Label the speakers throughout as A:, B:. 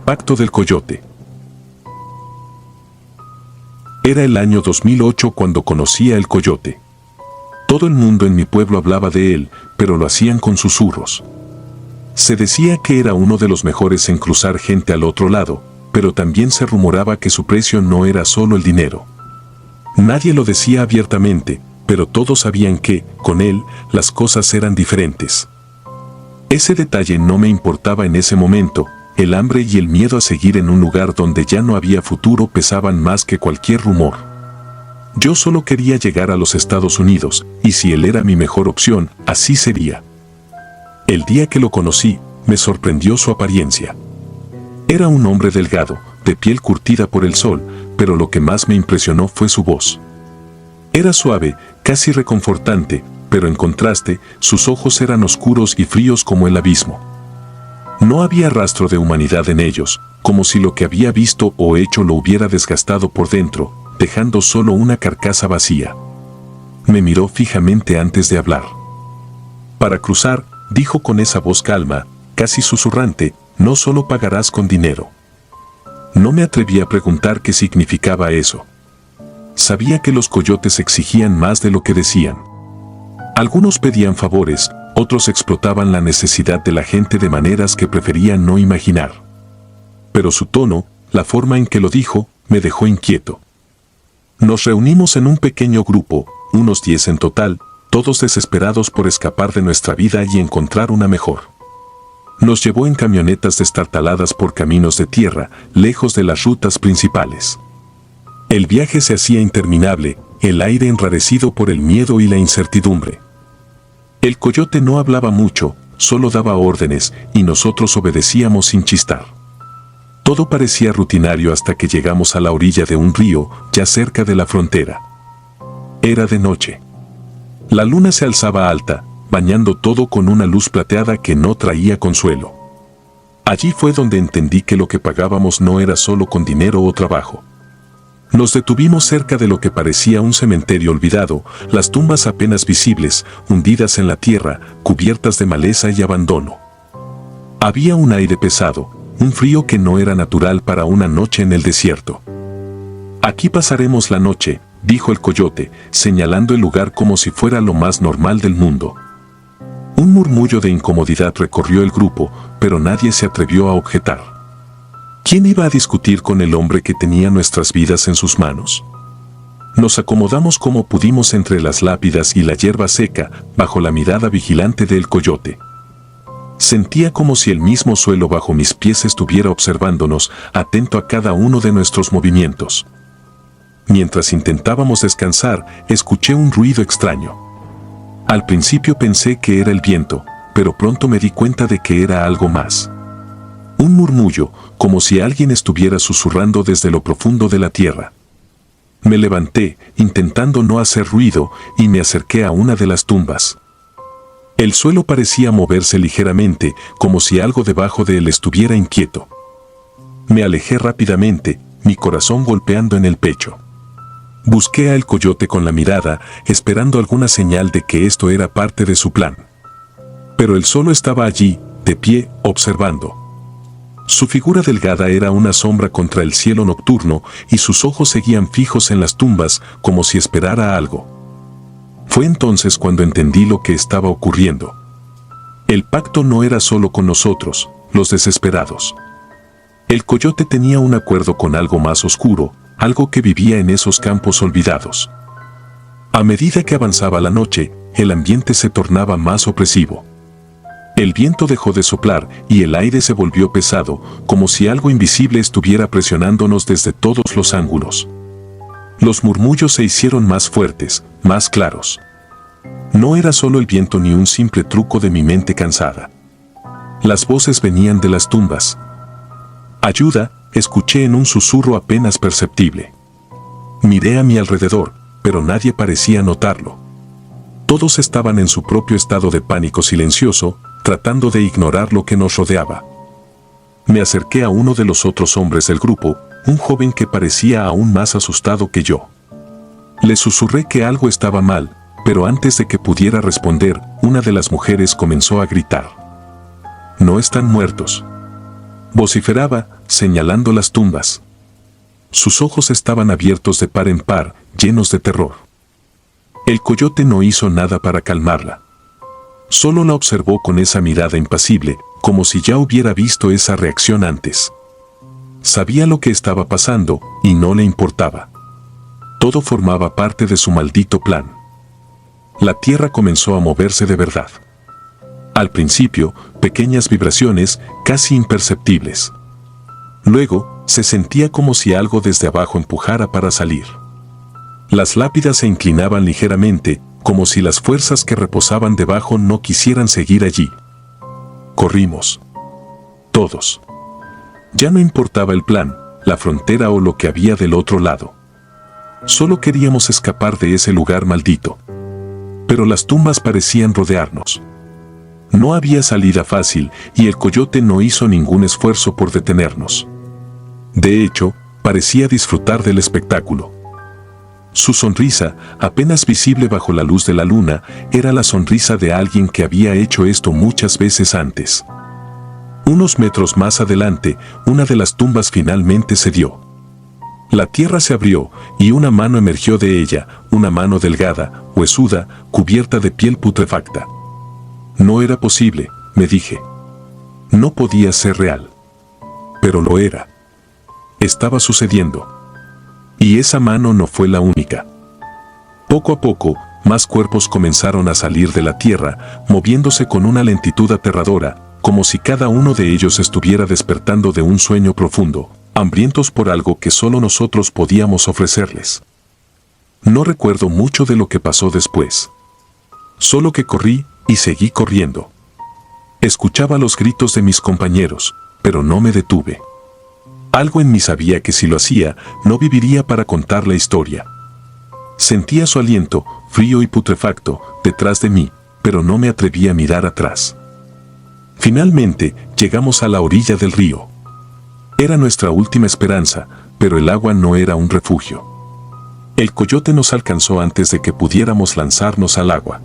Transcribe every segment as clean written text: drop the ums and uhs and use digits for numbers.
A: pacto del coyote. Era el año 2008 cuando conocí a El Coyote. Todo el mundo en mi pueblo hablaba de él, pero lo hacían con susurros. Se decía que era uno de los mejores en cruzar gente al otro lado, pero también se rumoraba que su precio no era solo el dinero. Nadie lo decía abiertamente, pero todos sabían que, con él, las cosas eran diferentes. Ese detalle no me importaba en ese momento. El hambre y el miedo a seguir en un lugar donde ya no había futuro pesaban más que cualquier rumor. Yo solo quería llegar a los Estados Unidos, y si él era mi mejor opción, así sería. El día que lo conocí, me sorprendió su apariencia. Era un hombre delgado, de piel curtida por el sol, pero lo que más me impresionó fue su voz. Era suave, casi reconfortante, pero en contraste, sus ojos eran oscuros y fríos como el abismo. No había rastro de humanidad en ellos, como si lo que había visto o hecho lo hubiera desgastado por dentro, dejando solo una carcasa vacía. Me miró fijamente antes de hablar. Para cruzar, dijo con esa voz calma, casi susurrante, no solo pagarás con dinero. No me atreví a preguntar qué significaba eso. Sabía que los coyotes exigían más de lo que decían. Algunos pedían favores, otros explotaban la necesidad de la gente de maneras que prefería no imaginar. Pero su tono, la forma en que lo dijo, me dejó inquieto. Nos reunimos en un pequeño grupo, unos 10 en total, todos desesperados por escapar de nuestra vida y encontrar una mejor. Nos llevó en camionetas destartaladas por caminos de tierra, lejos de las rutas principales. El viaje se hacía interminable, el aire enrarecido por el miedo y la incertidumbre. El coyote no hablaba mucho, solo daba órdenes, y nosotros obedecíamos sin chistar. Todo parecía rutinario hasta que llegamos a la orilla de un río, ya cerca de la frontera. Era de noche. La luna se alzaba alta, bañando todo con una luz plateada que no traía consuelo. Allí fue donde entendí que lo que pagábamos no era solo con dinero o trabajo. Nos detuvimos cerca de lo que parecía un cementerio olvidado, las tumbas apenas visibles, hundidas en la tierra, cubiertas de maleza y abandono. Había un aire pesado, un frío que no era natural para una noche en el desierto. Aquí pasaremos la noche, dijo el coyote, señalando el lugar como si fuera lo más normal del mundo. Un murmullo de incomodidad recorrió el grupo, pero nadie se atrevió a objetar. ¿Quién iba a discutir con el hombre que tenía nuestras vidas en sus manos? Nos acomodamos como pudimos entre las lápidas y la hierba seca, bajo la mirada vigilante del coyote. Sentía como si el mismo suelo bajo mis pies estuviera observándonos, atento a cada uno de nuestros movimientos. Mientras intentábamos descansar, escuché un ruido extraño. Al principio pensé que era el viento, pero pronto me di cuenta de que era algo más. Un murmullo, como si alguien estuviera susurrando desde lo profundo de la tierra. Me levanté, intentando no hacer ruido, y me acerqué a una de las tumbas. El suelo parecía moverse ligeramente, como si algo debajo de él estuviera inquieto. Me alejé rápidamente, mi corazón golpeando en el pecho. Busqué a El Coyote con la mirada, esperando alguna señal de que esto era parte de su plan. Pero él solo estaba allí, de pie, observando. Su figura delgada era una sombra contra el cielo nocturno y sus ojos seguían fijos en las tumbas como si esperara algo. Fue entonces cuando entendí lo que estaba ocurriendo. El pacto no era solo con nosotros, los desesperados. El coyote tenía un acuerdo con algo más oscuro, algo que vivía en esos campos olvidados. A medida que avanzaba la noche, el ambiente se tornaba más opresivo. El viento dejó de soplar y el aire se volvió pesado, como si algo invisible estuviera presionándonos desde todos los ángulos. Los murmullos se hicieron más fuertes, más claros. No era solo el viento ni un simple truco de mi mente cansada. Las voces venían de las tumbas. «Ayuda», escuché en un susurro apenas perceptible. Miré a mi alrededor, pero nadie parecía notarlo. Todos estaban en su propio estado de pánico silencioso, tratando de ignorar lo que nos rodeaba. Me acerqué a uno de los otros hombres del grupo, un joven que parecía aún más asustado que yo. Le susurré que algo estaba mal, pero antes de que pudiera responder, una de las mujeres comenzó a gritar. «No están muertos. Vociferaba, señalando las tumbas. Sus ojos estaban abiertos de par en par, llenos de terror. El coyote no hizo nada para calmarla. Solo la observó con esa mirada impasible, como si ya hubiera visto esa reacción antes. Sabía lo que estaba pasando y no le importaba. Todo formaba parte de su maldito plan. La tierra comenzó a moverse de verdad. Al principio, pequeñas vibraciones, casi imperceptibles. Luego, se sentía como si algo desde abajo empujara para salir. Las lápidas se inclinaban ligeramente, como si las fuerzas que reposaban debajo no quisieran seguir allí. Corrimos. Todos. Ya no importaba el plan, la frontera o lo que había del otro lado. Solo queríamos escapar de ese lugar maldito. Pero las tumbas parecían rodearnos. No había salida fácil y el coyote no hizo ningún esfuerzo por detenernos. De hecho, parecía disfrutar del espectáculo. Su sonrisa, apenas visible bajo la luz de la luna, era la sonrisa de alguien que había hecho esto muchas veces antes. Unos metros más adelante, una de las tumbas finalmente cedió. La tierra se abrió y una mano emergió de ella, una mano delgada, huesuda, cubierta de piel putrefacta. No era posible, me dije. No podía ser real. Pero lo era. Estaba sucediendo. Y esa mano no fue la única. Poco a poco, más cuerpos comenzaron a salir de la tierra, moviéndose con una lentitud aterradora, como si cada uno de ellos estuviera despertando de un sueño profundo, hambrientos por algo que solo nosotros podíamos ofrecerles. No recuerdo mucho de lo que pasó después. Solo que corrí y seguí corriendo. Escuchaba los gritos de mis compañeros, pero no me detuve. Algo en mí sabía que si lo hacía, no viviría para contar la historia. Sentía su aliento, frío y putrefacto, detrás de mí, pero no me atreví a mirar atrás. Finalmente, llegamos a la orilla del río. Era nuestra última esperanza, pero el agua no era un refugio. El coyote nos alcanzó antes de que pudiéramos lanzarnos al agua.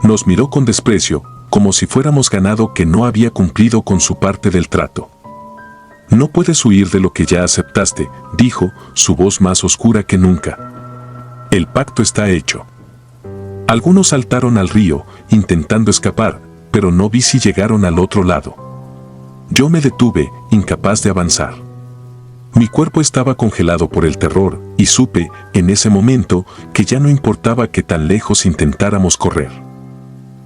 A: Nos miró con desprecio, como si fuéramos ganado que no había cumplido con su parte del trato. No puedes huir de lo que ya aceptaste, dijo, su voz más oscura que nunca. El pacto está hecho. Algunos saltaron al río, intentando escapar, pero no vi si llegaron al otro lado. Yo me detuve, incapaz de avanzar. Mi cuerpo estaba congelado por el terror, y supe, en ese momento, que ya no importaba que tan lejos intentáramos correr.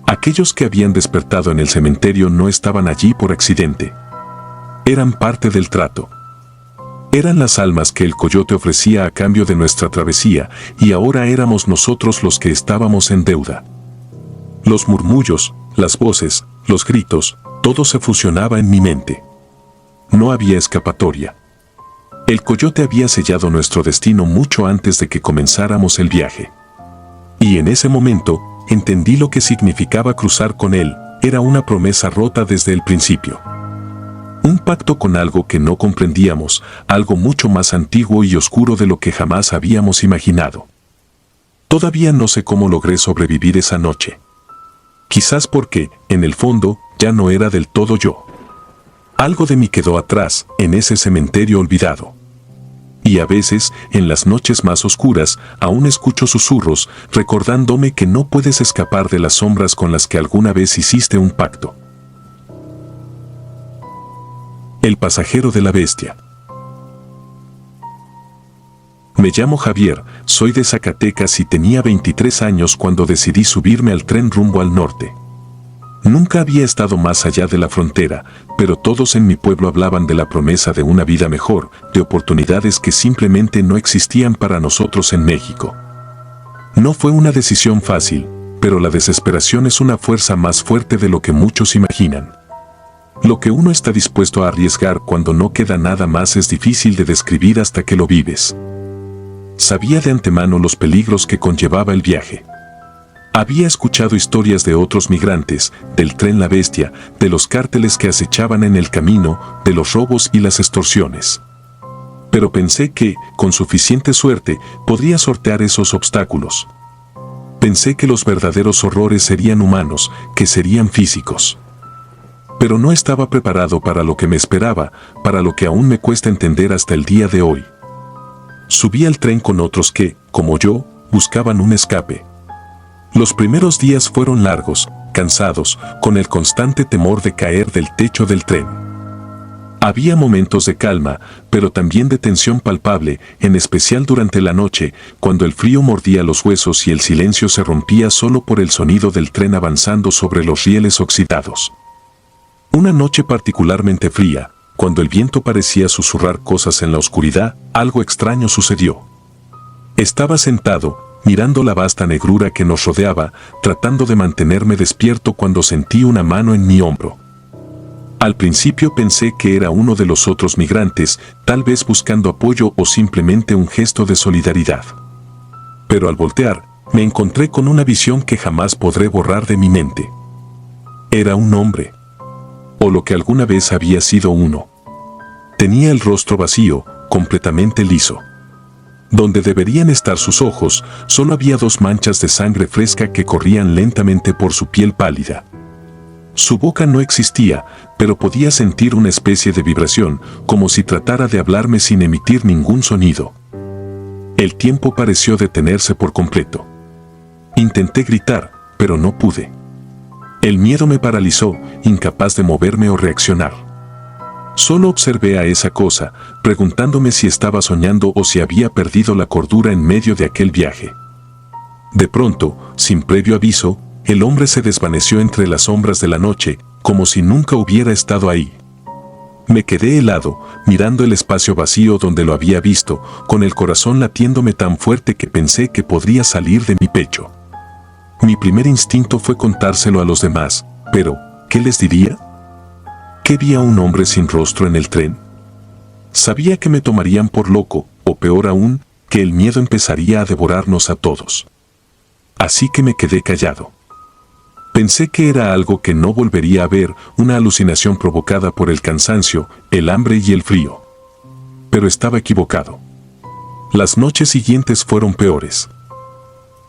A: Aquellos que habían despertado en el cementerio no estaban allí por accidente. Eran parte del trato. Eran las almas que el coyote ofrecía a cambio de nuestra travesía, y ahora éramos nosotros los que estábamos en deuda. Los murmullos, las voces, los gritos, todo se fusionaba en mi mente. No había escapatoria. El coyote había sellado nuestro destino mucho antes de que comenzáramos el viaje. Y en ese momento, entendí lo que significaba cruzar con él, era una promesa rota desde el principio. Un pacto con algo que no comprendíamos, algo mucho más antiguo y oscuro de lo que jamás habíamos imaginado. Todavía no sé cómo logré sobrevivir esa noche. Quizás porque, en el fondo, ya no era del todo yo. Algo de mí quedó atrás, en ese cementerio olvidado. Y a veces, en las noches más oscuras, aún escucho susurros, recordándome que no puedes escapar de las sombras con las que alguna vez hiciste un pacto. El pasajero de la bestia. Me llamo Javier, soy de Zacatecas y tenía 23 años cuando decidí subirme al tren rumbo al norte. Nunca había estado más allá de la frontera, pero todos en mi pueblo hablaban de la promesa de una vida mejor, de oportunidades que simplemente no existían para nosotros en México. No fue una decisión fácil, pero la desesperación es una fuerza más fuerte de lo que muchos imaginan. Lo que uno está dispuesto a arriesgar cuando no queda nada más es difícil de describir hasta que lo vives. Sabía de antemano los peligros que conllevaba el viaje. Había escuchado historias de otros migrantes, del tren La Bestia, de los cárteles que acechaban en el camino, de los robos y las extorsiones. Pero pensé que, con suficiente suerte, podría sortear esos obstáculos. Pensé que los verdaderos horrores serían humanos, que serían físicos. Pero no estaba preparado para lo que me esperaba, para lo que aún me cuesta entender hasta el día de hoy. Subí al tren con otros que, como yo, buscaban un escape. Los primeros días fueron largos, cansados, con el constante temor de caer del techo del tren. Había momentos de calma, pero también de tensión palpable, en especial durante la noche, cuando el frío mordía los huesos y el silencio se rompía solo por el sonido del tren avanzando sobre los rieles oxidados. Una noche particularmente fría, cuando el viento parecía susurrar cosas en la oscuridad, algo extraño sucedió. Estaba sentado, mirando la vasta negrura que nos rodeaba, tratando de mantenerme despierto cuando sentí una mano en mi hombro. Al principio pensé que era uno de los otros migrantes, tal vez buscando apoyo o simplemente un gesto de solidaridad. Pero al voltear, me encontré con una visión que jamás podré borrar de mi mente. Era un hombre. O lo que alguna vez había sido uno. Tenía el rostro vacío, completamente liso. Donde deberían estar sus ojos, solo había 2 manchas de sangre fresca que corrían lentamente por su piel pálida. Su boca no existía, pero podía sentir una especie de vibración, como si tratara de hablarme sin emitir ningún sonido. El tiempo pareció detenerse por completo. Intenté gritar, pero no pude. El miedo me paralizó, incapaz de moverme o reaccionar. Solo observé a esa cosa, preguntándome si estaba soñando o si había perdido la cordura en medio de aquel viaje. De pronto, sin previo aviso, el hombre se desvaneció entre las sombras de la noche, como si nunca hubiera estado ahí. Me quedé helado, mirando el espacio vacío donde lo había visto, con el corazón latiéndome tan fuerte que pensé que podría salir de mi pecho. Mi primer instinto fue contárselo a los demás, pero, ¿qué les diría? ¿Que vi a un hombre sin rostro en el tren? Sabía que me tomarían por loco, o peor aún, que el miedo empezaría a devorarnos a todos. Así que me quedé callado. Pensé que era algo que no volvería a ver, una alucinación provocada por el cansancio, el hambre y el frío. Pero estaba equivocado. Las noches siguientes fueron peores.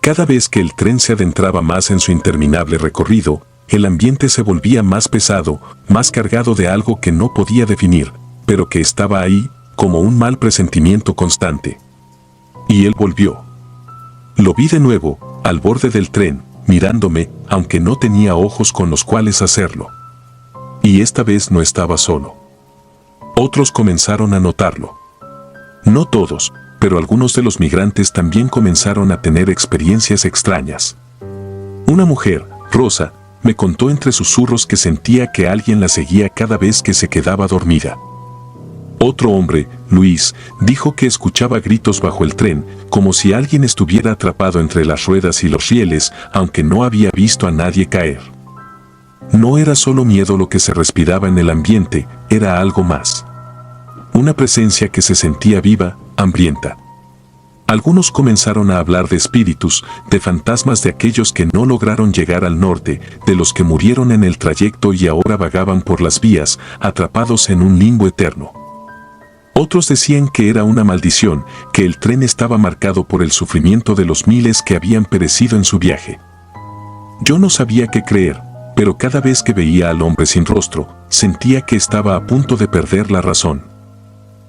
A: Cada vez que el tren se adentraba más en su interminable recorrido, el ambiente se volvía más pesado, más cargado de algo que no podía definir, pero que estaba ahí, como un mal presentimiento constante. Y él volvió. Lo vi de nuevo, al borde del tren, mirándome, aunque no tenía ojos con los cuales hacerlo. Y esta vez no estaba solo. Otros comenzaron a notarlo. No todos, pero algunos de los migrantes también comenzaron a tener experiencias extrañas. Una mujer, Rosa, me contó entre susurros que sentía que alguien la seguía cada vez que se quedaba dormida. Otro hombre, Luis, dijo que escuchaba gritos bajo el tren, como si alguien estuviera atrapado entre las ruedas y los rieles, aunque no había visto a nadie caer. No era solo miedo lo que se respiraba en el ambiente, era algo más. Una presencia que se sentía viva, hambrienta. Algunos comenzaron a hablar de espíritus, de fantasmas de aquellos que no lograron llegar al norte, de los que murieron en el trayecto y ahora vagaban por las vías, atrapados en un limbo eterno. Otros decían que era una maldición, que el tren estaba marcado por el sufrimiento de los miles que habían perecido en su viaje. Yo no sabía qué creer, pero cada vez que veía al hombre sin rostro, sentía que estaba a punto de perder la razón.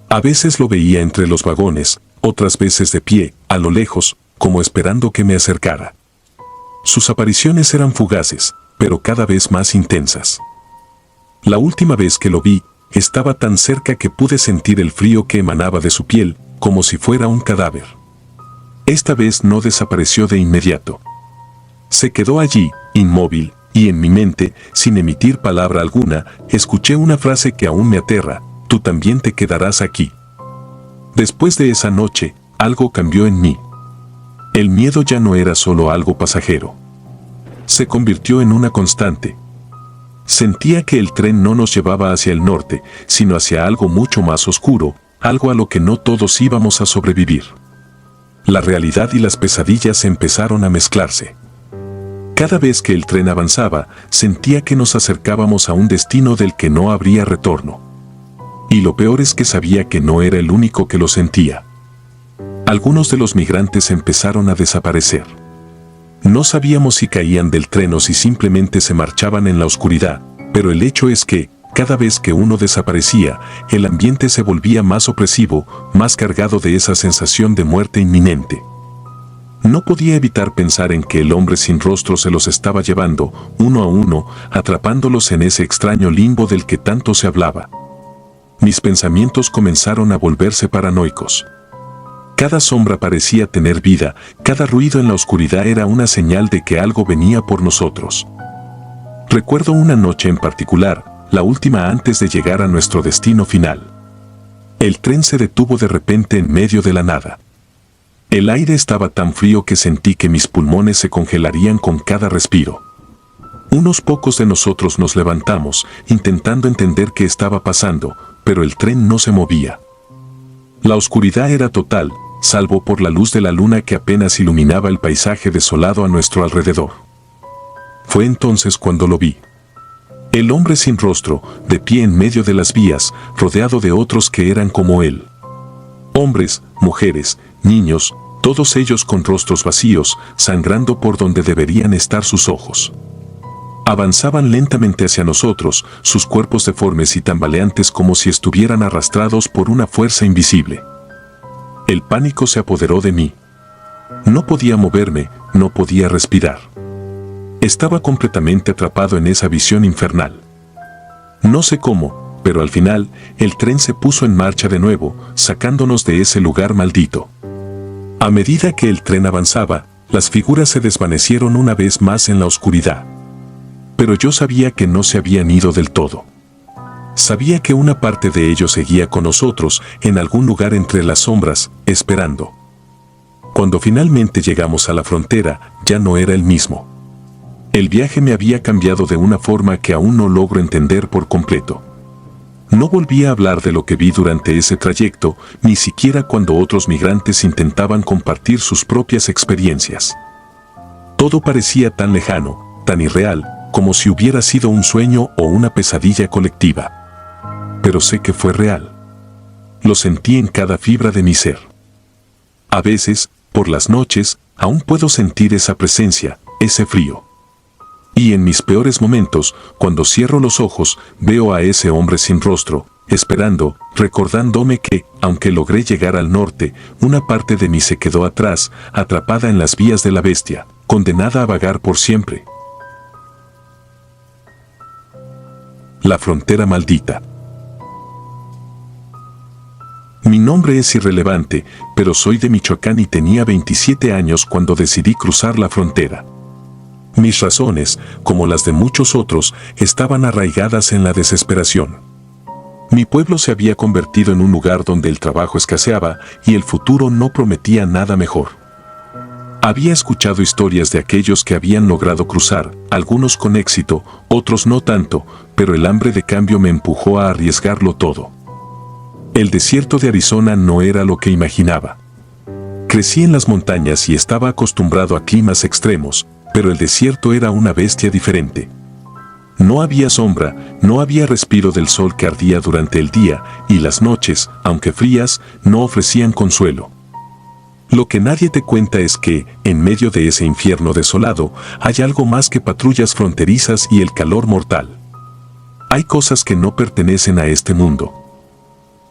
A: A veces lo veía entre los vagones, otras veces de pie, a lo lejos, como esperando que me acercara. Sus apariciones eran fugaces, pero cada vez más intensas. La última vez que lo vi, estaba tan cerca que pude sentir el frío que emanaba de su piel, como si fuera un cadáver. Esta vez no desapareció de inmediato. Se quedó allí, inmóvil, y en mi mente, sin emitir palabra alguna, escuché una frase que aún me aterra: «Tú también te quedarás aquí». Después de esa noche, algo cambió en mí. El miedo ya no era solo algo pasajero. Se convirtió en una constante. Sentía que el tren no nos llevaba hacia el norte, sino hacia algo mucho más oscuro, algo a lo que no todos íbamos a sobrevivir. La realidad y las pesadillas empezaron a mezclarse. Cada vez que el tren avanzaba, sentía que nos acercábamos a un destino del que no habría retorno. Y lo peor es que sabía que no era el único que lo sentía. Algunos de los migrantes empezaron a desaparecer. No sabíamos si caían del tren o si simplemente se marchaban en la oscuridad, Pero el hecho es que, cada vez que uno desaparecía, el ambiente se volvía más opresivo, más cargado de esa sensación de muerte inminente. No podía evitar pensar en que el hombre sin rostro se los estaba llevando, uno a uno, atrapándolos en ese extraño limbo del que tanto se hablaba. Mis pensamientos comenzaron a volverse paranoicos. Cada sombra parecía tener vida, cada ruido en la oscuridad era una señal de que algo venía por nosotros. Recuerdo una noche en particular, la última antes de llegar a nuestro destino final. El tren se detuvo de repente en medio de la nada. El aire estaba tan frío que sentí que mis pulmones se congelarían con cada respiro. Unos pocos de nosotros nos levantamos, intentando entender qué estaba pasando, pero el tren no se movía. La oscuridad era total, salvo por la luz de la luna que apenas iluminaba el paisaje desolado a nuestro alrededor. Fue entonces cuando lo vi. El hombre sin rostro, de pie en medio de las vías, rodeado de otros que eran como él. Hombres, mujeres, niños, todos ellos con rostros vacíos, sangrando por donde deberían estar sus ojos. Avanzaban lentamente hacia nosotros, sus cuerpos deformes y tambaleantes como si estuvieran arrastrados por una fuerza invisible. El pánico se apoderó de mí. No podía moverme, no podía respirar. Estaba completamente atrapado en esa visión infernal. No sé cómo, pero al final, el tren se puso en marcha de nuevo, sacándonos de ese lugar maldito. A medida que el tren avanzaba, las figuras se desvanecieron una vez más en la oscuridad. Pero yo sabía que no se habían ido del todo. Sabía que una parte de ellos seguía con nosotros en algún lugar entre las sombras, esperando. Cuando finalmente llegamos a la frontera, ya no era el mismo. El viaje me había cambiado de una forma que aún no logro entender por completo. No volví a hablar de lo que vi durante ese trayecto, ni siquiera cuando otros migrantes intentaban compartir sus propias experiencias. Todo parecía tan lejano, tan irreal, como si hubiera sido un sueño o una pesadilla colectiva. Pero sé que fue real. Lo sentí en cada fibra de mi ser. A veces, por las noches, aún puedo sentir esa presencia, ese frío. Y en mis peores momentos, cuando cierro los ojos, veo a ese hombre sin rostro, esperando, recordándome que, aunque logré llegar al norte, una parte de mí se quedó atrás, atrapada en las vías de la bestia, condenada a vagar por siempre. La frontera maldita. Mi nombre es irrelevante, pero soy de Michoacán y tenía 27 años cuando decidí cruzar la frontera. Mis razones, como las de muchos otros, estaban arraigadas en la desesperación. Mi pueblo se había convertido en un lugar donde el trabajo escaseaba y el futuro no prometía nada mejor. Había escuchado historias de aquellos que habían logrado cruzar, algunos con éxito, otros no tanto, pero el hambre de cambio me empujó a arriesgarlo todo. El desierto de Arizona no era lo que imaginaba. Crecí en las montañas y estaba acostumbrado a climas extremos, pero el desierto era una bestia diferente. No había sombra, no había respiro del sol que ardía durante el día, y las noches, aunque frías, no ofrecían consuelo. Lo que nadie te cuenta es que, en medio de ese infierno desolado, hay algo más que patrullas fronterizas y el calor mortal. Hay cosas que no pertenecen a este mundo.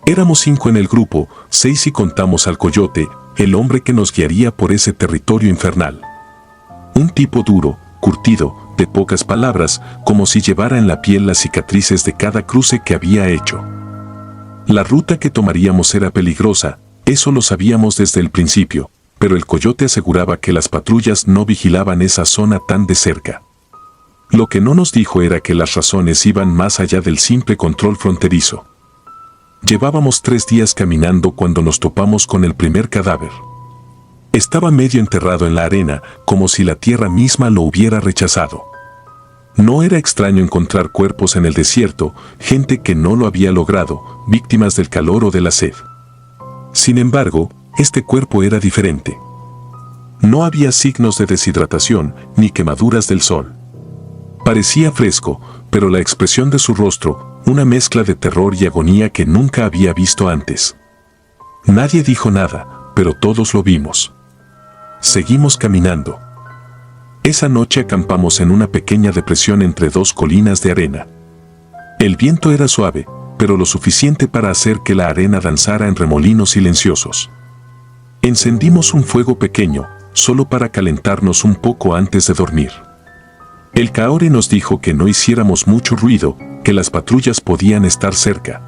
A: Éramos 5 en el grupo, 6 si contamos al coyote, el hombre que nos guiaría por ese territorio infernal. Un tipo duro, curtido, de pocas palabras, como si llevara en la piel las cicatrices de cada cruce que había hecho. La ruta que tomaríamos era peligrosa, eso lo sabíamos desde el principio, pero el coyote aseguraba que las patrullas no vigilaban esa zona tan de cerca. Lo que no nos dijo era que las razones iban más allá del simple control fronterizo. Llevábamos 3 días caminando cuando nos topamos con el primer cadáver. Estaba medio enterrado en la arena, como si la tierra misma lo hubiera rechazado. No era extraño encontrar cuerpos en el desierto, gente que no lo había logrado, víctimas del calor o de la sed. Sin embargo, este cuerpo era diferente. No había signos de deshidratación, ni quemaduras del sol. Parecía fresco, pero la expresión de su rostro, una mezcla de terror y agonía que nunca había visto antes. Nadie dijo nada, pero todos lo vimos. Seguimos caminando. Esa noche acampamos en una pequeña depresión entre 2 colinas de arena. El viento era suave, pero lo suficiente para hacer que la arena danzara en remolinos silenciosos. Encendimos un fuego pequeño, solo para calentarnos un poco antes de dormir. El Kaori nos dijo que no hiciéramos mucho ruido, que las patrullas podían estar cerca.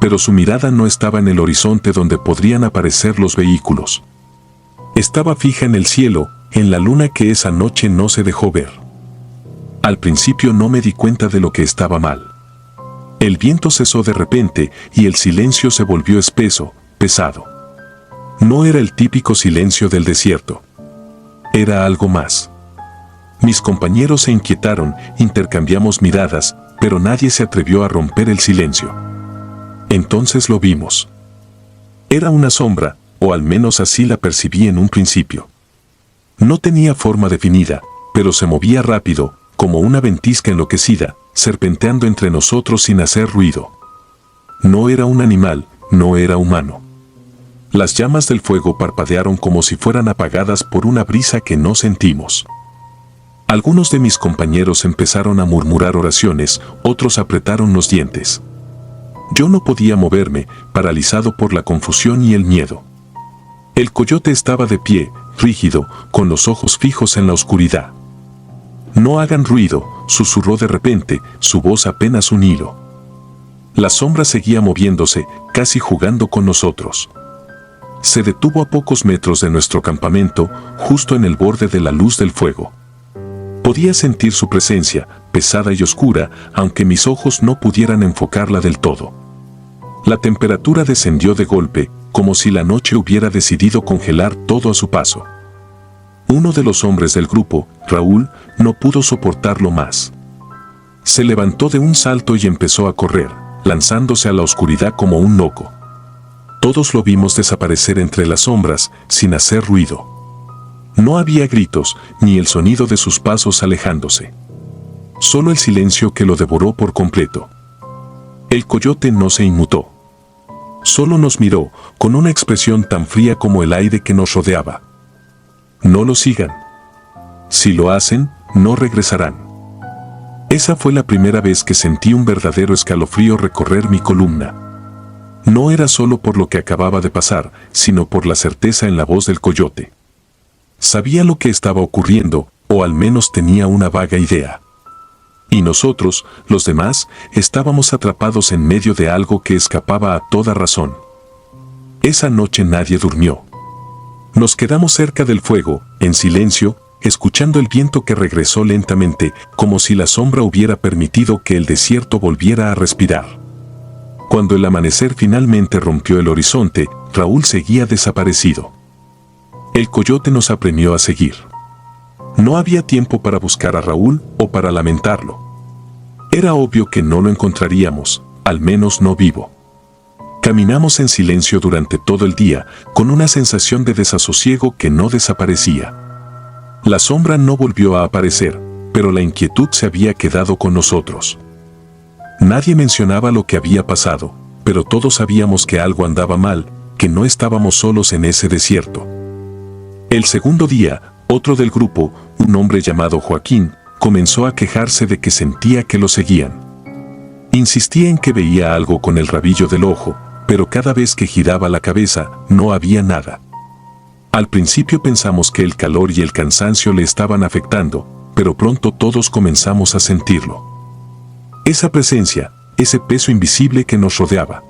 A: Pero su mirada no estaba en el horizonte donde podrían aparecer los vehículos. Estaba fija en el cielo, en la luna que esa noche no se dejó ver. Al principio no me di cuenta de lo que estaba mal. El viento cesó de repente y el silencio se volvió espeso, pesado. No era el típico silencio del desierto. Era algo más. Mis compañeros se inquietaron, intercambiamos miradas, pero nadie se atrevió a romper el silencio. Entonces lo vimos. Era una sombra, o al menos así la percibí en un principio. No tenía forma definida, pero se movía rápido, como una ventisca enloquecida, serpenteando entre nosotros sin hacer ruido. No era un animal, no era humano. Las llamas del fuego parpadearon como si fueran apagadas por una brisa que no sentimos. Algunos de mis compañeros empezaron a murmurar oraciones, otros apretaron los dientes. Yo no podía moverme, paralizado por la confusión y el miedo. El coyote estaba de pie, rígido, con los ojos fijos en la oscuridad. «No hagan ruido», susurró de repente, su voz apenas un hilo. La sombra seguía moviéndose, casi jugando con nosotros. Se detuvo a pocos metros de nuestro campamento, justo en el borde de la luz del fuego. Podía sentir su presencia, pesada y oscura, aunque mis ojos no pudieran enfocarla del todo. La temperatura descendió de golpe, como si la noche hubiera decidido congelar todo a su paso. Uno de los hombres del grupo, Raúl, no pudo soportarlo más. Se levantó de un salto y empezó a correr, lanzándose a la oscuridad como un loco. Todos lo vimos desaparecer entre las sombras, sin hacer ruido. No había gritos, ni el sonido de sus pasos alejándose. Solo el silencio que lo devoró por completo. El coyote no se inmutó. Solo nos miró, con una expresión tan fría como el aire que nos rodeaba. No lo sigan. Si lo hacen, no regresarán. Esa fue la primera vez que sentí un verdadero escalofrío recorrer mi columna. No era solo por lo que acababa de pasar, sino por la certeza en la voz del coyote. Sabía lo que estaba ocurriendo, o al menos tenía una vaga idea. Y nosotros, los demás, estábamos atrapados en medio de algo que escapaba a toda razón. Esa noche nadie durmió. Nos quedamos cerca del fuego, en silencio, escuchando el viento que regresó lentamente, como si la sombra hubiera permitido que el desierto volviera a respirar. Cuando el amanecer finalmente rompió el horizonte, Raúl seguía desaparecido. El coyote nos apremió a seguir. No había tiempo para buscar a Raúl o para lamentarlo. Era obvio que no lo encontraríamos, al menos no vivo. Caminamos en silencio durante todo el día, con una sensación de desasosiego que no desaparecía. La sombra no volvió a aparecer, pero la inquietud se había quedado con nosotros. Nadie mencionaba lo que había pasado, pero todos sabíamos que algo andaba mal, que no estábamos solos en ese desierto. El segundo día, otro del grupo, un hombre llamado Joaquín, comenzó a quejarse de que sentía que lo seguían. Insistía en que veía algo con el rabillo del ojo, pero cada vez que giraba la cabeza, no había nada. Al principio pensamos que el calor y el cansancio le estaban afectando, pero pronto todos comenzamos a sentirlo. Esa presencia, ese peso invisible que nos rodeaba.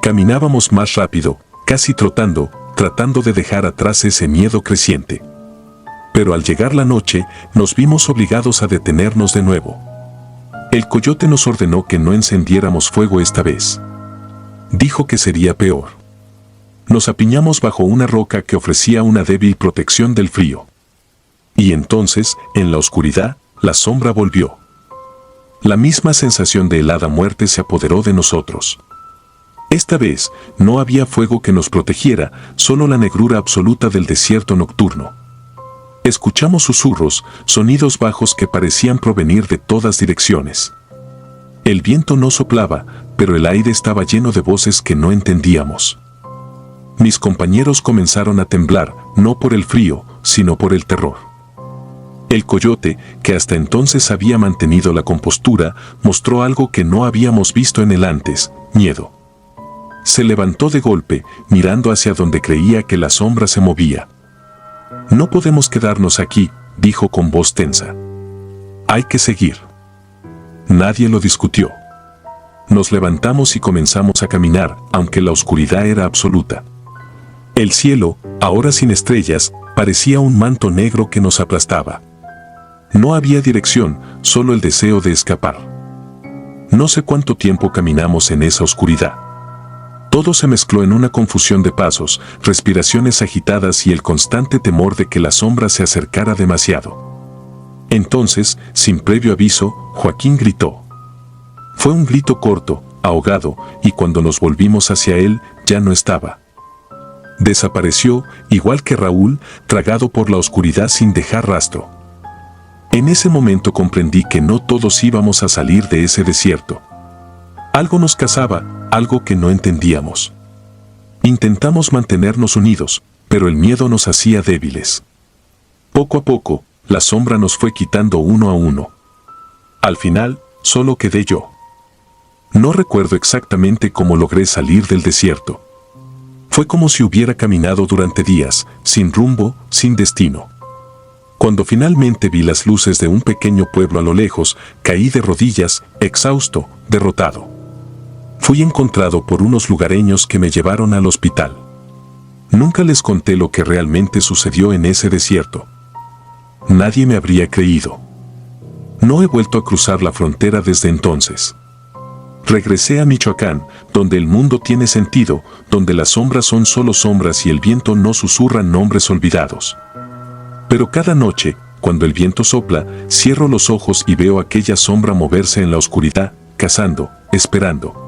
A: Caminábamos más rápido, casi trotando, tratando de dejar atrás ese miedo creciente. Pero al llegar la noche, nos vimos obligados a detenernos de nuevo. El coyote nos ordenó que no encendiéramos fuego esta vez. Dijo que sería peor. Nos apiñamos bajo una roca que ofrecía una débil protección del frío. Y entonces, en la oscuridad, la sombra volvió. La misma sensación de helada muerte se apoderó de nosotros. Esta vez, no había fuego que nos protegiera, solo la negrura absoluta del desierto nocturno. Escuchamos susurros, sonidos bajos que parecían provenir de todas direcciones. El viento no soplaba, pero el aire estaba lleno de voces que no entendíamos. Mis compañeros comenzaron a temblar, no por el frío, sino por el terror. El coyote, que hasta entonces había mantenido la compostura, mostró algo que no habíamos visto en él antes: miedo. Se levantó de golpe, mirando hacia donde creía que la sombra se movía. «No podemos quedarnos aquí», dijo con voz tensa. «Hay que seguir». Nadie lo discutió. Nos levantamos y comenzamos a caminar, aunque la oscuridad era absoluta. El cielo, ahora sin estrellas, parecía un manto negro que nos aplastaba. No había dirección, solo el deseo de escapar. No sé cuánto tiempo caminamos en esa oscuridad. Todo se mezcló en una confusión de pasos, respiraciones agitadas y el constante temor de que la sombra se acercara demasiado. Entonces, sin previo aviso, Joaquín gritó. Fue un grito corto, ahogado, y cuando nos volvimos hacia él, ya no estaba. Desapareció, igual que Raúl, tragado por la oscuridad sin dejar rastro. En ese momento comprendí que no todos íbamos a salir de ese desierto. Algo nos cazaba, algo que no entendíamos. Intentamos mantenernos unidos, pero el miedo nos hacía débiles. Poco a poco, la sombra nos fue quitando uno a uno. Al final, solo quedé yo. No recuerdo exactamente cómo logré salir del desierto. Fue como si hubiera caminado durante días, sin rumbo, sin destino. Cuando finalmente vi las luces de un pequeño pueblo a lo lejos, caí de rodillas, exhausto, derrotado. Fui encontrado por unos lugareños que me llevaron al hospital. Nunca les conté lo que realmente sucedió en ese desierto. Nadie me habría creído. No he vuelto a cruzar la frontera desde entonces. Regresé a Michoacán, donde el mundo tiene sentido, donde las sombras son solo sombras y el viento no susurra nombres olvidados. Pero cada noche, cuando el viento sopla, cierro los ojos y veo aquella sombra moverse en la oscuridad, cazando, esperando.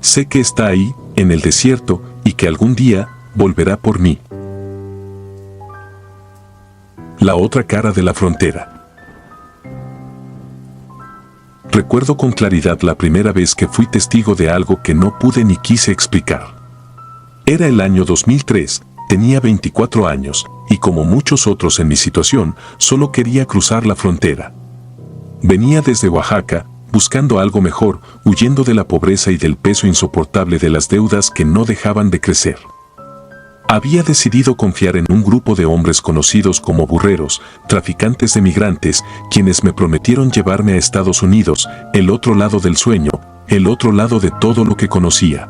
A: Sé que está ahí, en el desierto, y que algún día volverá por mí. La otra cara de la frontera. Recuerdo con claridad la primera vez que fui testigo de algo que no pude ni quise explicar. Era el año 2003, tenía 24 años, y como muchos otros en mi situación, solo quería cruzar la frontera. Venía desde Oaxaca, buscando algo mejor, huyendo de la pobreza y del peso insoportable de las deudas que no dejaban de crecer. Había decidido confiar en un grupo de hombres conocidos como burreros, traficantes de migrantes, quienes me prometieron llevarme a Estados Unidos, el otro lado del sueño, el otro lado de todo lo que conocía.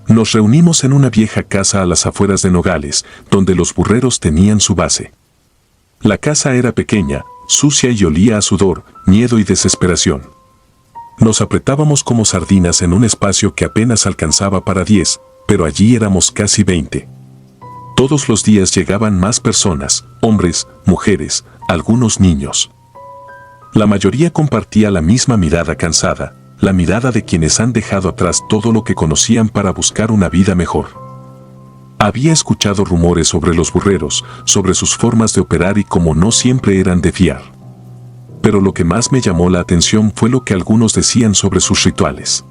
A: Nos reunimos en una vieja casa a las afueras de Nogales, donde los burreros tenían su base. La casa era pequeña, sucia y olía a sudor, miedo y desesperación. Nos apretábamos como sardinas en un espacio que apenas alcanzaba para 10, pero allí éramos casi 20. Todos los días llegaban más personas, hombres, mujeres, algunos niños. La mayoría compartía la misma mirada cansada, la mirada de quienes han dejado atrás todo lo que conocían para buscar una vida mejor. Había escuchado rumores sobre los burreros, sobre sus formas de operar y cómo no siempre eran de fiar. Pero lo que más me llamó la atención fue lo que algunos decían sobre sus rituales.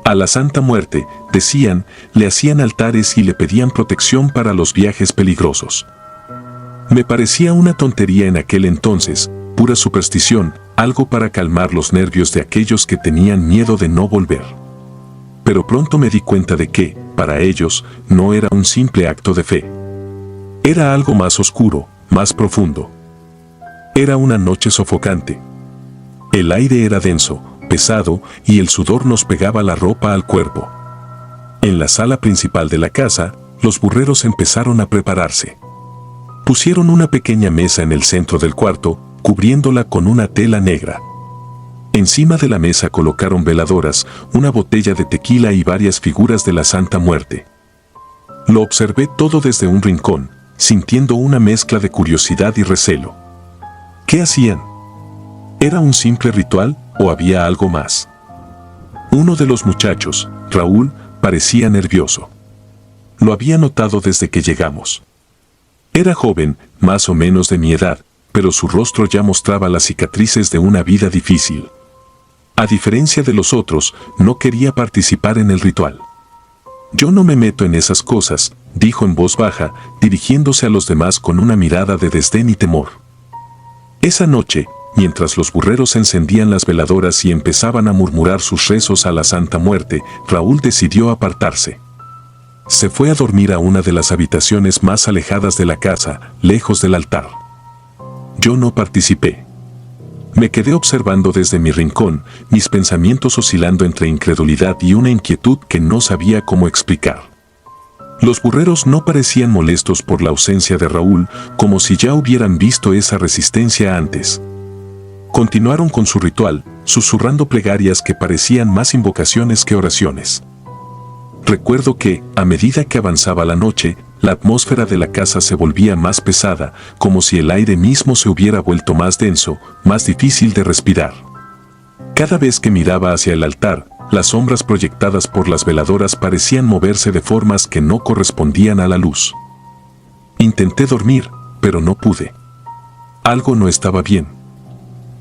A: A la Santa Muerte, decían, le hacían altares y le pedían protección para los viajes peligrosos. Me parecía una tontería en aquel entonces, pura superstición, algo para calmar los nervios de aquellos que tenían miedo de no volver. Pero pronto me di cuenta de que, para ellos, no era un simple acto de fe. Era algo más oscuro, más profundo. Era una noche sofocante. El aire era denso, pesado, y el sudor nos pegaba la ropa al cuerpo. En la sala principal de la casa, los burreros empezaron a prepararse. Pusieron una pequeña mesa en el centro del cuarto, cubriéndola con una tela negra. Encima de la mesa colocaron veladoras, una botella de tequila y varias figuras de la Santa Muerte. Lo observé todo desde un rincón, sintiendo una mezcla de curiosidad y recelo. ¿Qué hacían? ¿Era un simple ritual o había algo más? Uno de los muchachos, Raúl, parecía nervioso. Lo había notado desde que llegamos. Era joven, más o menos de mi edad, pero su rostro ya mostraba las cicatrices de una vida difícil. A diferencia de los otros, no quería participar en el ritual. Yo no me meto en esas cosas, dijo en voz baja, dirigiéndose a los demás con una mirada de desdén y temor. Esa noche, mientras los burreros encendían las veladoras y empezaban a murmurar sus rezos a la Santa Muerte, Raúl decidió apartarse. Se fue a dormir a una de las habitaciones más alejadas de la casa, lejos del altar. Yo no participé. Me quedé observando desde mi rincón, mis pensamientos oscilando entre incredulidad y una inquietud que no sabía cómo explicar. Los burreros no parecían molestos por la ausencia de Raúl, como si ya hubieran visto esa resistencia antes. Continuaron con su ritual, susurrando plegarias que parecían más invocaciones que oraciones. Recuerdo que, a medida que avanzaba la noche, la atmósfera de la casa se volvía más pesada, como si el aire mismo se hubiera vuelto más denso, más difícil de respirar. Cada vez que miraba hacia el altar, las sombras proyectadas por las veladoras parecían moverse de formas que no correspondían a la luz. Intenté dormir, pero no pude. Algo no estaba bien.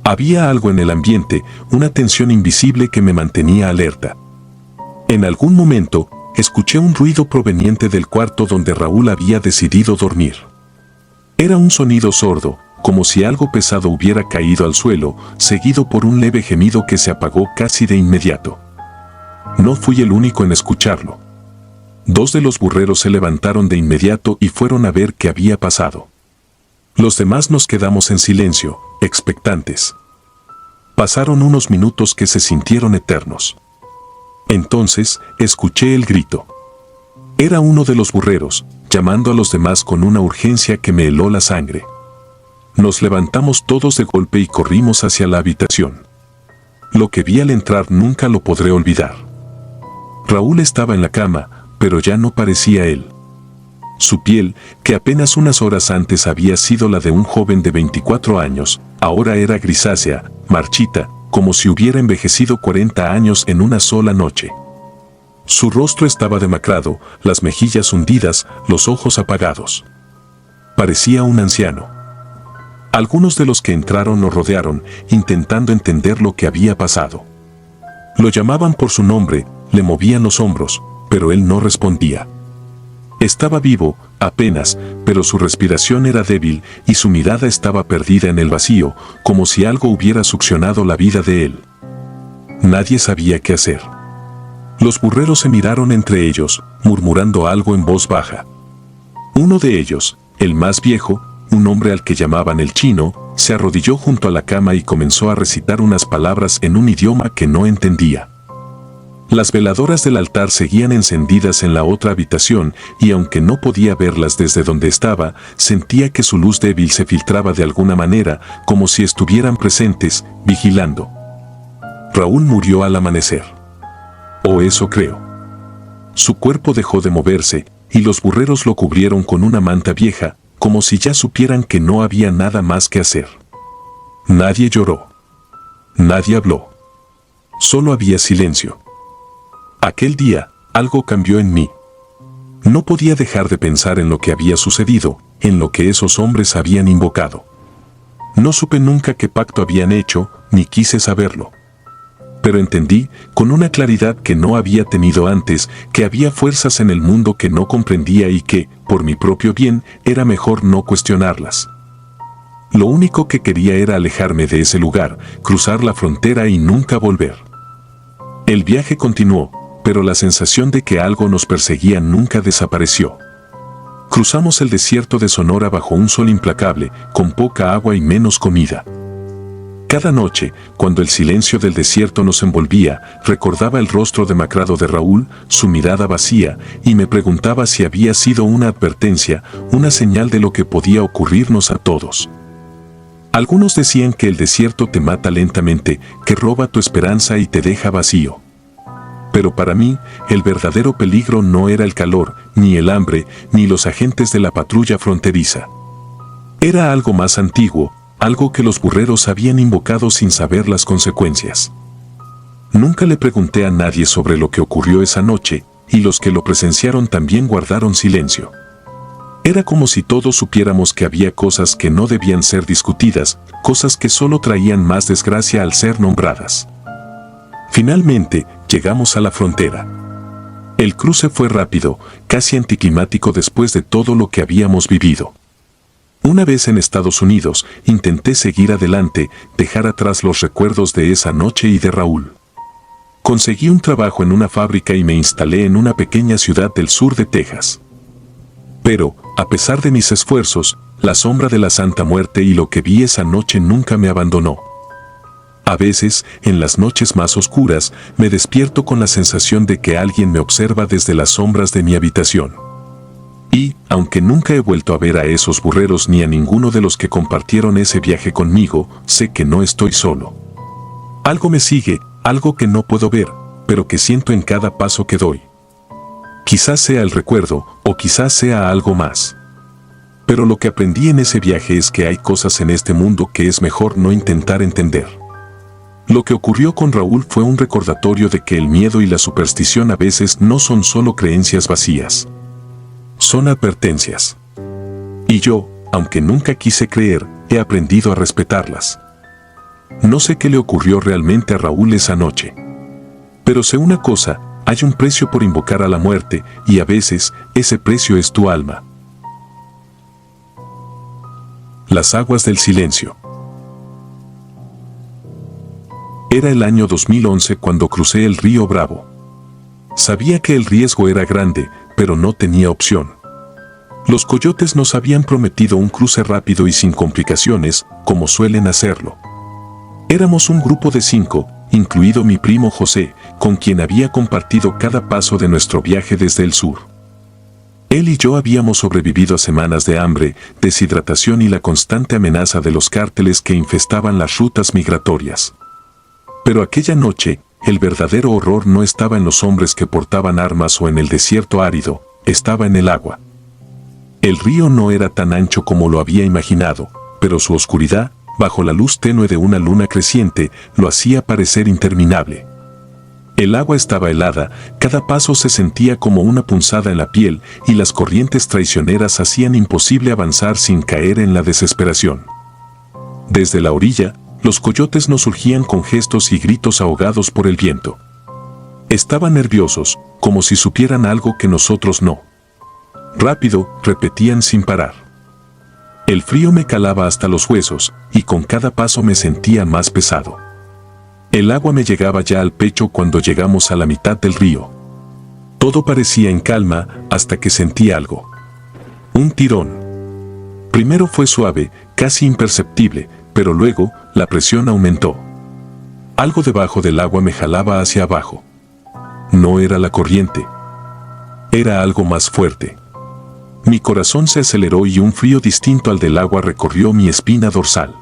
A: Había algo en el ambiente, una tensión invisible que me mantenía alerta. En algún momento, escuché un ruido proveniente del cuarto donde Raúl había decidido dormir. Era un sonido sordo, como si algo pesado hubiera caído al suelo, seguido por un leve gemido que se apagó casi de inmediato. No fui el único en escucharlo. 2 de los burreros se levantaron de inmediato y fueron a ver qué había pasado. Los demás nos quedamos en silencio, expectantes. Pasaron unos minutos que se sintieron eternos. Entonces, escuché el grito. Era uno de los burreros, llamando a los demás con una urgencia que me heló la sangre. Nos levantamos todos de golpe y corrimos hacia la habitación. Lo que vi al entrar nunca lo podré olvidar. Raúl estaba en la cama, pero ya no parecía él. Su piel, que apenas unas horas antes había sido la de un joven de 24 años, ahora era grisácea, marchita, como si hubiera envejecido 40 años en una sola noche. Su rostro estaba demacrado, las mejillas hundidas, los ojos apagados. Parecía un anciano. Algunos de los que entraron lo rodearon, intentando entender lo que había pasado. Lo llamaban por su nombre, le movían los hombros, pero él no respondía. Estaba vivo, apenas, pero su respiración era débil y su mirada estaba perdida en el vacío, como si algo hubiera succionado la vida de él. Nadie sabía qué hacer. Los burreros se miraron entre ellos, murmurando algo en voz baja. Uno de ellos, el más viejo, un hombre al que llamaban el Chino, se arrodilló junto a la cama y comenzó a recitar unas palabras en un idioma que no entendía. Las veladoras del altar seguían encendidas en la otra habitación y aunque no podía verlas desde donde estaba, sentía que su luz débil se filtraba de alguna manera, como si estuvieran presentes, vigilando. Raúl murió al amanecer. O eso creo. Su cuerpo dejó de moverse y los burreros lo cubrieron con una manta vieja, como si ya supieran que no había nada más que hacer. Nadie lloró. Nadie habló. Solo había silencio. Aquel día, algo cambió en mí. No podía dejar de pensar en lo que había sucedido, en lo que esos hombres habían invocado. No supe nunca qué pacto habían hecho, ni quise saberlo. Pero entendí, con una claridad que no había tenido antes, que había fuerzas en el mundo que no comprendía y que, por mi propio bien, era mejor no cuestionarlas. Lo único que quería era alejarme de ese lugar, cruzar la frontera y nunca volver. El viaje continuó, pero la sensación de que algo nos perseguía nunca desapareció. Cruzamos el desierto de Sonora bajo un sol implacable, con poca agua y menos comida. Cada noche, cuando el silencio del desierto nos envolvía, recordaba el rostro demacrado de Raúl, su mirada vacía, y me preguntaba si había sido una advertencia, una señal de lo que podía ocurrirnos a todos. Algunos decían que el desierto te mata lentamente, que roba tu esperanza y te deja vacío. Pero para mí, el verdadero peligro no era el calor, ni el hambre, ni los agentes de la patrulla fronteriza. Era algo más antiguo, algo que los burreros habían invocado sin saber las consecuencias. Nunca le pregunté a nadie sobre lo que ocurrió esa noche, y los que lo presenciaron también guardaron silencio. Era como si todos supiéramos que había cosas que no debían ser discutidas, cosas que solo traían más desgracia al ser nombradas. Finalmente, llegamos a la frontera. El cruce fue rápido, casi anticlimático después de todo lo que habíamos vivido. Una vez en Estados Unidos, intenté seguir adelante, dejar atrás los recuerdos de esa noche y de Raúl. Conseguí un trabajo en una fábrica y me instalé en una pequeña ciudad del sur de Texas. Pero, a pesar de mis esfuerzos, la sombra de la Santa Muerte y lo que vi esa noche nunca me abandonó. A veces, en las noches más oscuras, me despierto con la sensación de que alguien me observa desde las sombras de mi habitación. Y, aunque nunca he vuelto a ver a esos burreros ni a ninguno de los que compartieron ese viaje conmigo, sé que no estoy solo. Algo me sigue, algo que no puedo ver, pero que siento en cada paso que doy. Quizás sea el recuerdo, o quizás sea algo más. Pero lo que aprendí en ese viaje es que hay cosas en este mundo que es mejor no intentar entender. Lo que ocurrió con Raúl fue un recordatorio de que el miedo y la superstición a veces no son solo creencias vacías. Son advertencias. Y yo, aunque nunca quise creer, he aprendido a respetarlas. No sé qué le ocurrió realmente a Raúl esa noche. Pero sé una cosa, hay un precio por invocar a la muerte, y a veces, ese precio es tu alma. Las aguas del silencio. Era el año 2011 cuando crucé el río Bravo. Sabía que el riesgo era grande, pero no tenía opción. Los coyotes nos habían prometido un cruce rápido y sin complicaciones, como suelen hacerlo. Éramos un grupo de 5, incluido mi primo José, con quien había compartido cada paso de nuestro viaje desde el sur. Él y yo habíamos sobrevivido a semanas de hambre, deshidratación y la constante amenaza de los cárteles que infestaban las rutas migratorias. Pero aquella noche, el verdadero horror no estaba en los hombres que portaban armas o en el desierto árido, estaba en el agua. El río no era tan ancho como lo había imaginado, pero su oscuridad, bajo la luz tenue de una luna creciente, lo hacía parecer interminable. El agua estaba helada, cada paso se sentía como una punzada en la piel y las corrientes traicioneras hacían imposible avanzar sin caer en la desesperación. Desde la orilla, los coyotes nos surgían con gestos y gritos ahogados por el viento. Estaban nerviosos, como si supieran algo que nosotros no. Rápido, repetían sin parar. El frío me calaba hasta los huesos, y con cada paso me sentía más pesado. El agua me llegaba ya al pecho cuando llegamos a la mitad del río. Todo parecía en calma hasta que sentí algo. Un tirón. Primero fue suave, casi imperceptible, pero luego la presión aumentó. Algo debajo del agua me jalaba hacia abajo. No era la corriente. Era algo más fuerte. Mi corazón se aceleró y un frío distinto al del agua recorrió mi espina dorsal.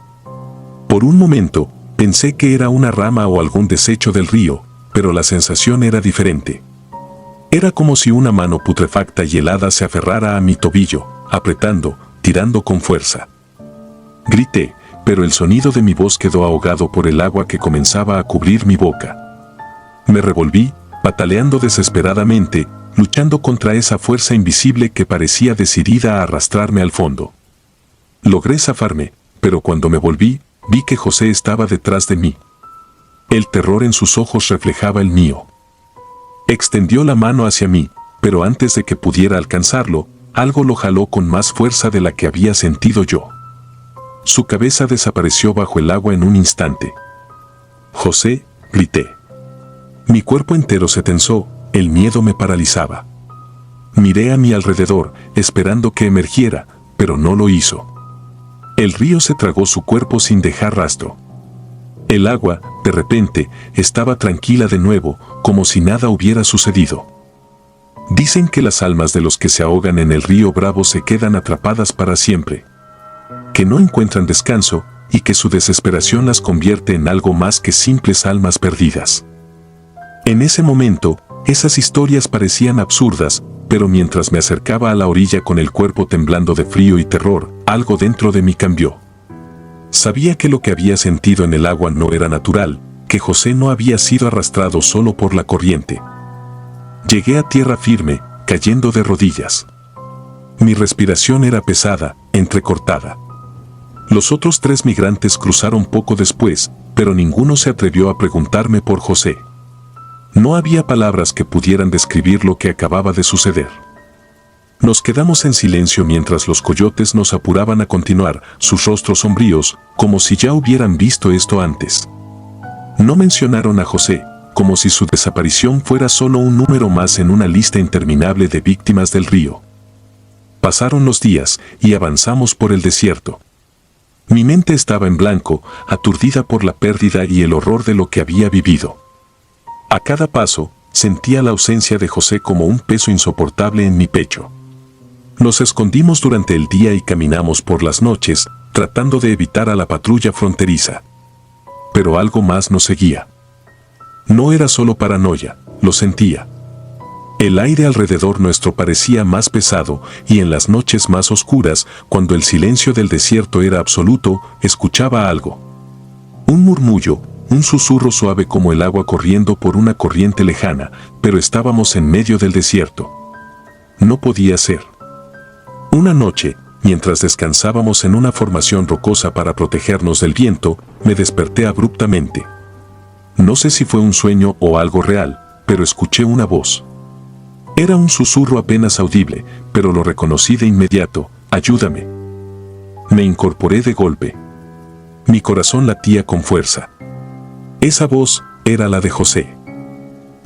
A: Por un momento, pensé que era una rama o algún desecho del río, pero la sensación era diferente. Era como si una mano putrefacta y helada se aferrara a mi tobillo, apretando, tirando con fuerza. Grité, pero el sonido de mi voz quedó ahogado por el agua que comenzaba a cubrir mi boca. Me revolví, pataleando desesperadamente, luchando contra esa fuerza invisible que parecía decidida a arrastrarme al fondo. Logré zafarme, pero cuando me volví, vi que José estaba detrás de mí. El terror en sus ojos reflejaba el mío. Extendió la mano hacia mí, pero antes de que pudiera alcanzarlo, algo lo jaló con más fuerza de la que había sentido yo. Su cabeza desapareció bajo el agua en un instante. «José», grité. Mi cuerpo entero se tensó, el miedo me paralizaba. Miré a mi alrededor, esperando que emergiera, pero no lo hizo. El río se tragó su cuerpo sin dejar rastro. El agua, de repente, estaba tranquila de nuevo, como si nada hubiera sucedido. Dicen que las almas de los que se ahogan en el río Bravo se quedan atrapadas para siempre, que no encuentran descanso y que su desesperación las convierte en algo más que simples almas perdidas. En ese momento, esas historias parecían absurdas, pero mientras me acercaba a la orilla con el cuerpo temblando de frío y terror, algo dentro de mí cambió. Sabía que lo que había sentido en el agua no era natural, que José no había sido arrastrado solo por la corriente. Llegué a tierra firme, cayendo de rodillas. Mi respiración era pesada, entrecortada. Los otros 3 migrantes cruzaron poco después, pero ninguno se atrevió a preguntarme por José. No había palabras que pudieran describir lo que acababa de suceder. Nos quedamos en silencio mientras los coyotes nos apuraban a continuar, sus rostros sombríos, como si ya hubieran visto esto antes. No mencionaron a José, como si su desaparición fuera solo un número más en una lista interminable de víctimas del río. Pasaron los días y avanzamos por el desierto. Mi mente estaba en blanco, aturdida por la pérdida y el horror de lo que había vivido. A cada paso, sentía la ausencia de José como un peso insoportable en mi pecho. Nos escondimos durante el día y caminamos por las noches, tratando de evitar a la patrulla fronteriza. Pero algo más nos seguía. No era solo paranoia, lo sentía. El aire alrededor nuestro parecía más pesado y en las noches más oscuras, cuando el silencio del desierto era absoluto, escuchaba algo. Un murmullo, un susurro suave como el agua corriendo por una corriente lejana, pero estábamos en medio del desierto. No podía ser. Una noche, mientras descansábamos en una formación rocosa para protegernos del viento, me desperté abruptamente. No sé si fue un sueño o algo real, pero escuché una voz. Era un susurro apenas audible, pero lo reconocí de inmediato: ayúdame. Me incorporé de golpe. Mi corazón latía con fuerza. Esa voz era la de José.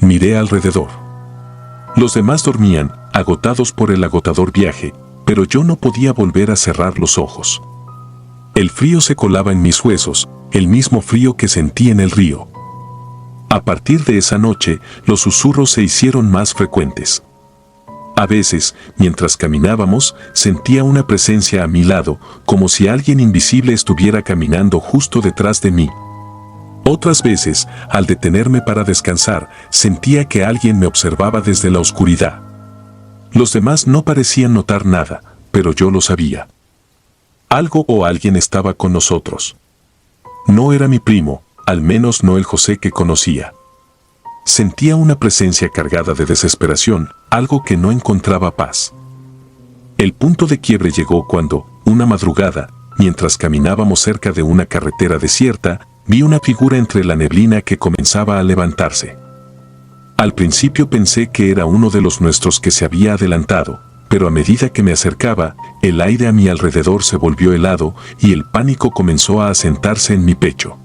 A: Miré alrededor. Los demás dormían, agotados por el agotador viaje, pero yo no podía volver a cerrar los ojos. El frío se colaba en mis huesos, el mismo frío que sentí en el río. A partir de esa noche, los susurros se hicieron más frecuentes. A veces, mientras caminábamos, sentía una presencia a mi lado, como si alguien invisible estuviera caminando justo detrás de mí. Otras veces, al detenerme para descansar, sentía que alguien me observaba desde la oscuridad. Los demás no parecían notar nada, pero yo lo sabía. Algo o alguien estaba con nosotros. No era mi primo, al menos no el José que conocía. Sentía una presencia cargada de desesperación, algo que no encontraba paz. El punto de quiebre llegó cuando, una madrugada, mientras caminábamos cerca de una carretera desierta, vi una figura entre la neblina que comenzaba a levantarse. Al principio pensé que era uno de los nuestros que se había adelantado, pero a medida que me acercaba, el aire a mi alrededor se volvió helado y el pánico comenzó a asentarse en mi pecho.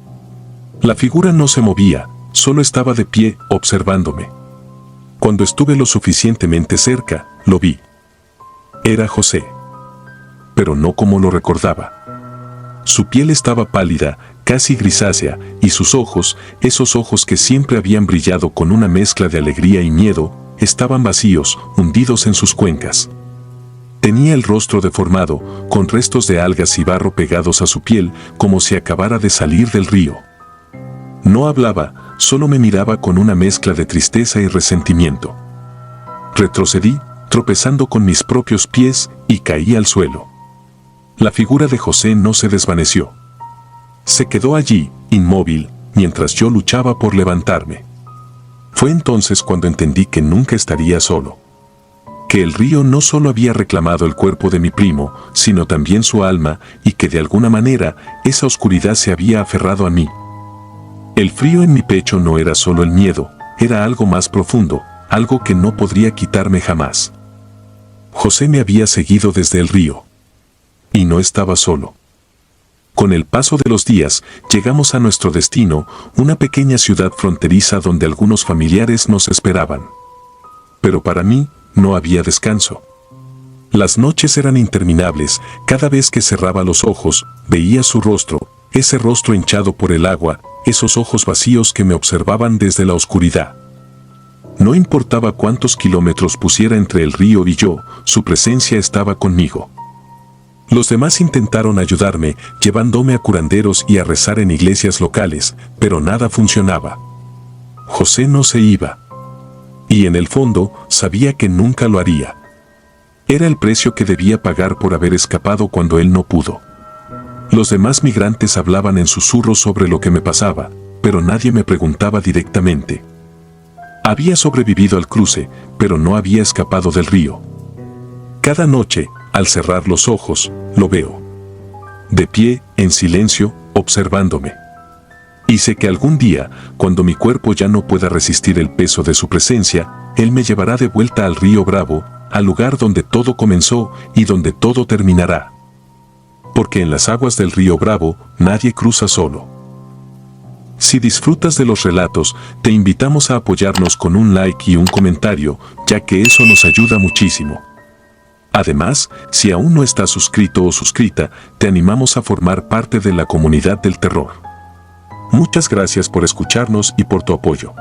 A: La figura no se movía, solo estaba de pie, observándome. Cuando estuve lo suficientemente cerca, lo vi. Era José. Pero no como lo recordaba. Su piel estaba pálida, casi grisácea, y sus ojos, esos ojos que siempre habían brillado con una mezcla de alegría y miedo, estaban vacíos, hundidos en sus cuencas. Tenía el rostro deformado, con restos de algas y barro pegados a su piel, como si acabara de salir del río. No hablaba, solo me miraba con una mezcla de tristeza y resentimiento. Retrocedí, tropezando con mis propios pies, y caí al suelo. La figura de José no se desvaneció. Se quedó allí, inmóvil, mientras yo luchaba por levantarme. Fue entonces cuando entendí que nunca estaría solo. Que el río no solo había reclamado el cuerpo de mi primo, sino también su alma, y que de alguna manera, esa oscuridad se había aferrado a mí. El frío en mi pecho no era solo el miedo, era algo más profundo, algo que no podría quitarme jamás. José me había seguido desde el río. Y no estaba solo. Con el paso de los días, llegamos a nuestro destino, una pequeña ciudad fronteriza donde algunos familiares nos esperaban. Pero para mí, no había descanso. Las noches eran interminables, cada vez que cerraba los ojos, veía su rostro, ese rostro hinchado por el agua, esos ojos vacíos que me observaban desde la oscuridad. No importaba cuántos kilómetros pusiera entre el río y yo, su presencia estaba conmigo. Los demás intentaron ayudarme, llevándome a curanderos y a rezar en iglesias locales, pero nada funcionaba. José no se iba. Y en el fondo, sabía que nunca lo haría. Era el precio que debía pagar por haber escapado cuando él no pudo. Los demás migrantes hablaban en susurros sobre lo que me pasaba, pero nadie me preguntaba directamente. Había sobrevivido al cruce, pero no había escapado del río. Cada noche, al cerrar los ojos, lo veo. De pie, en silencio, observándome. Y sé que algún día, cuando mi cuerpo ya no pueda resistir el peso de su presencia, él me llevará de vuelta al río Bravo, al lugar donde todo comenzó y donde todo terminará. Porque en las aguas del río Bravo nadie cruza solo. Si disfrutas de los relatos, te invitamos a apoyarnos con un like y un comentario, ya que eso nos ayuda muchísimo. Además, si aún no estás suscrito o suscrita, te animamos a formar parte de la comunidad del terror. Muchas gracias por escucharnos y por tu apoyo.